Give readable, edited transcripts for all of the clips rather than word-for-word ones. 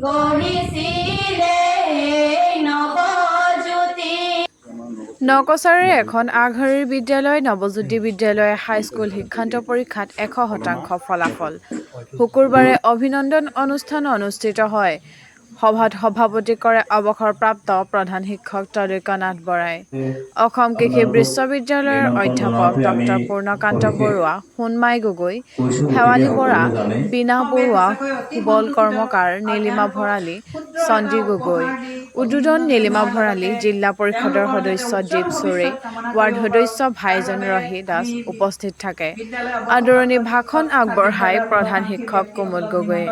গঢ়িছিলে নৱজ্যোতি। নকছাৰীৰ এখন আগশাৰীৰ বিদ্যালয় নৱজ্যোতি বিদ্যালয় হাইস্কুল শিক্ষান্ত পৰীক্ষাত 100% ফলাফল। শুকুৰবাৰে অভিনন্দন অনুষ্ঠান অনুষ্ঠিত হয়। সভাত সভাপতি কৰে অৱসৰপ্ৰাপ্ত প্ৰধান শিক্ষক তলৈক্য বৰাই। অসম কৃষি বিশ্ববিদ্যালয়ৰ অধ্যাপক ডক্টৰ পূৰ্ণকান্ত বৰুৱা, সোণমাই গগৈ, শেৱালী বৰা, বীণা বৰুৱা, সুবল কৰ্মকাৰ, নীলিমা ভৰালী, চন্দী গগৈ। উদ্বোধন নীলিমা ভৰালী, জিলা পৰিষদৰ সদস্য দীপ চোৰে, ৱাৰ্ড সদস্য ভাইজন ৰহি দাস উপস্থিত থাকে। আদৰণি ভাষণ আগবঢ়াই প্ৰধান শিক্ষক কুমুদ গগৈয়ে।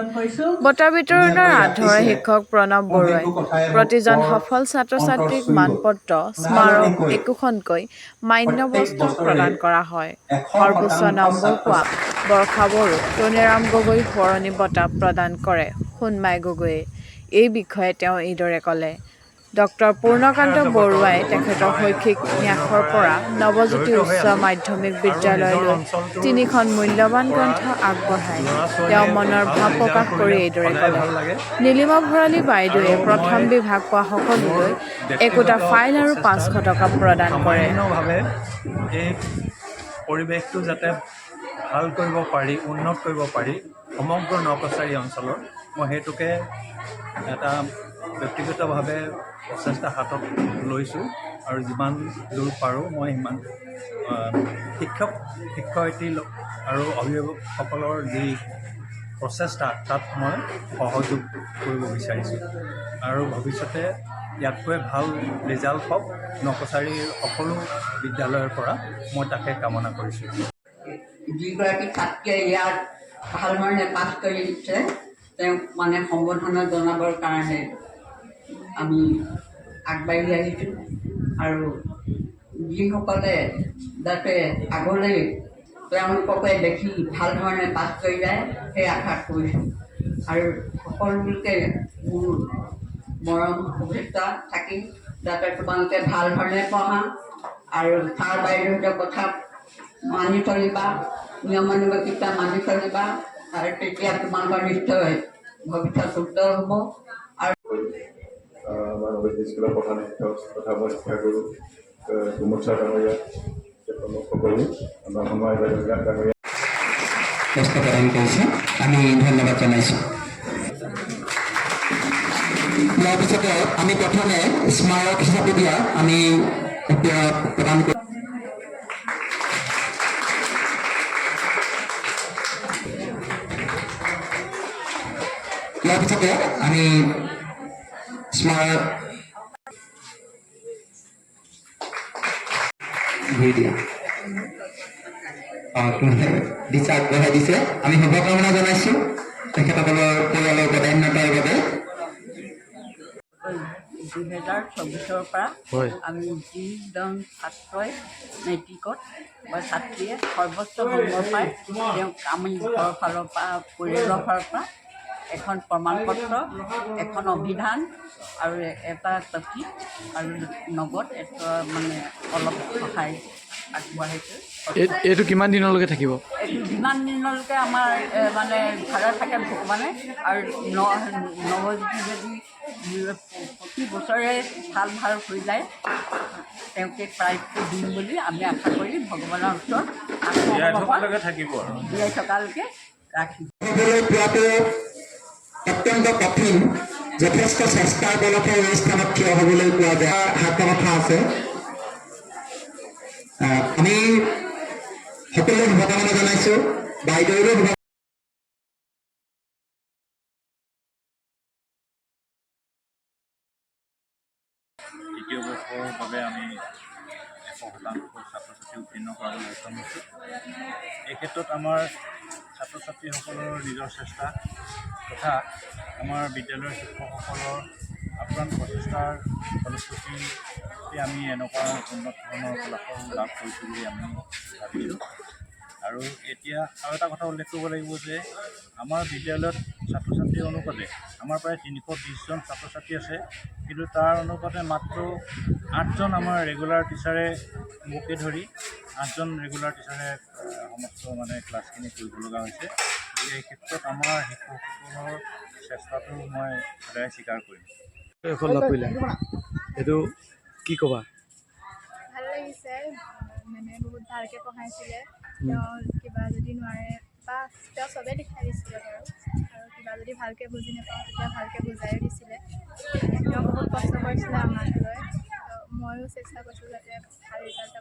বঁটা বিতৰণৰ হাত ধৰে শিক্ষক প্ৰণৱ বৰুৱাই। প্ৰতিজন সফল ছাত্ৰ-ছাত্ৰীক মানপত্ৰ, স্মাৰক একোখনকৈ মান্য বস্তু প্ৰদান কৰা হয়। সৰ্বোচ্চ নম্বৰ পোৱা বৰ্ষা বড়ো, টনীৰাম গগৈ সোঁৱৰণি বঁটা প্ৰদান কৰে সোণমাই গগৈয়ে। এই বিষয়ে তেওঁ এইদৰে ক'লে। ডক্টৰ পূৰ্ণকান্ত বৰুৱাই তেখেতৰ শৈক্ষিক ন্যাসৰ পৰা নৱজ্যোতি উচ্চ মাধ্যমিক বিদ্যালয়লৈ 3খন মূল্যৱান গ্ৰন্থ আগবঢ়াই তেওঁ মনৰ ভাৱ প্ৰকাশ কৰি এইদৰে ক'লে। নীলিমা ভৰালী বাইদেৱে প্ৰথম বিভাগ পোৱা সকলোলৈ একোটা ফাইল আৰু 500 টকা প্ৰদান কৰে। এই পৰিৱেশটো যাতে ভাল কৰিব পাৰি, উন্নত কৰিব পাৰি সমগ্ৰ নকছাৰী অঞ্চলৰ, মই সেইটোকে এটা ব্যক্তিগতভাৱে প্ৰচেষ্টা হাতত লৈছোঁ আৰু যিমান দূৰ পাৰোঁ মই সিমান শিক্ষক শিক্ষয়িত্ৰী আৰু অভিভাৱকসকলৰ যি প্ৰচেষ্টা তাত মই সহযোগ কৰিব বিচাৰিছোঁ আৰু ভৱিষ্যতে ইয়াতকৈ ভাল ৰিজাল্ট হওক নকছাৰীৰ সকলো বিদ্যালয়ৰ পৰা মই তাকে কামনা কৰিছোঁ। যিগৰাকী ছাত্ৰীয়ে ইয়াত ভাল ধৰণে পাছ কৰিছে তেওঁক মানে সম্বৰ্ধনা জনাবৰ কাৰণে আমি আগবাঢ়ি আহিছোঁ আৰু যিসকলে যাতে আগলৈ তেওঁলোককে দেখি ভাল ধৰণে পাছ কৰি যায় সেই আশা কৰিছোঁ আৰু সকলোকে মোৰ মৰম শুভেচ্ছা থাকিল যাতে তোমালোকে ভাল ধৰণে পঢ়া আৰু ছাৰ বাইদেউহঁতৰ কথা মানি চলিবা, নিয়মানুৱৰ্তিতা মানি চলিবা আৰু তেতিয়া তোমালোকৰ নিশ্চয় ভৱিষ্যত উজ্জ্বল হ'ব। আৰু স্কুলৰ প্ৰধান শিক্ষক তথা মই শিক্ষাগুৰু কুমুদ ছাৰ ডাঙৰীয়া সকলো আমাৰ সময় ডাঙৰীয়া কষ্ট প্ৰদান কৰিছে, আমি ধন্যবাদ জনাইছোঁ। ইয়াৰ পিছতে আমি প্ৰথমে স্মাৰক হিচাপে দিয়া আমি প্ৰদান কৰিম। ইয়াৰ পিছতে আমি স্মাৰক দিছে আগবঢ়াই দিছে, আমি শুভকামনা জনাইছোঁ তেখেতসকলৰ পৰিয়ালৰ প্ৰাধান্যতাৰ বাবে। 2024 পৰা আমি যিজন ছাত্ৰই মেট্ৰিকত বা ছাত্ৰীয়ে সৰ্বোচ্চ নম্বৰ পায় তেওঁক আমি ঘৰৰ ফালৰ পৰা পৰিয়ালৰ ফালৰ পৰা এখন প্ৰমাণপত্ৰ, এখন অভিধান আৰু এটা টকি আৰু নগদ মানে অলপ সহায় আগবঢ়াইছোঁ। এইটো কিমান দিনলৈকে থাকিব? এইটো যিমান দিনলৈকে আমাৰ মানে ভাড়া থাকে ভগৱানে আৰু নৱজ্যোতি যদি প্ৰতি বছৰে ভাল হৈ যায় তেওঁকে প্ৰাইজটো দিম বুলি আমি আশা কৰি ভগৱানৰ ওচৰত জীয়াই থকালৈকে ৰাখিম। অত্যন্ত কঠিন, যথেষ্ট চেষ্টাৰ বলতহে এই স্থানত থিয় হ'বলৈ পোৱা যায়। হাতৰ কথা আছে, আমি সকলোৱে শুভকামনা জনাইছোঁ, বাইদেউৰো দ্বিতীয় বৰ্ষৰ বাবে আমি 100% ছাত্ৰ ছাত্ৰী উত্তীৰ্ণ কৰাবলৈ সক্ষম হৈছোঁ। এই ক্ষেত্ৰত আমাৰ ছাত্ৰ ছাত্ৰীসকলৰ নিজৰ চেষ্টা তথা আমাৰ বিদ্যালয়ৰ শিক্ষকসকলৰ আপ্ৰাণ প্ৰচেষ্টাৰ ফলশ্ৰুতিতে আমি এনেকুৱা উন্নত ধৰণৰ ফলাফল লাভ কৰিছোঁ বুলি আমি ভাবিছোঁ। আৰু এতিয়া আৰু এটা কথা উল্লেখ কৰিব লাগিব যে আমাৰ বিদ্যালয়ত ছাত্ৰ ছাত্ৰীৰ অনুপাতে আমাৰ প্ৰায় 320জন ছাত্ৰ ছাত্ৰী আছে, কিন্তু তাৰ অনুপাতে মাত্ৰ 8জন আমাৰ ৰেগুলাৰ টিচাৰে মোকে ধৰি 8জন ৰেগুলাৰ টিচাৰে সমস্ত মানে ক্লাছখিনি কৰিব লগা হৈছে, এই ক্ষেত্ৰত আমাৰ শিক্ষকসকলৰ চেষ্টাটো মই সদায় স্বীকাৰ কৰিম। এখন লাভ কৰিলে এইটো কি ক'বা? ভাল লাগিছে, মেমে বহুত ভালকৈ পঢ়াইছিলে। তেওঁ কিবা যদি নোৱাৰে বা তেওঁ চবেই দেখাই দিছিলে বাৰু, আৰু কিবা যদি ভালকৈ বুজি নাপাওঁ তেতিয়া ভালকৈ বুজাইও দিছিলে। তেওঁ বহুত কষ্ট কৰিছিলে আমাক লৈ, ময়ো চেষ্টা কৰিছোঁ যাতে ভাল ৰিজাল্ট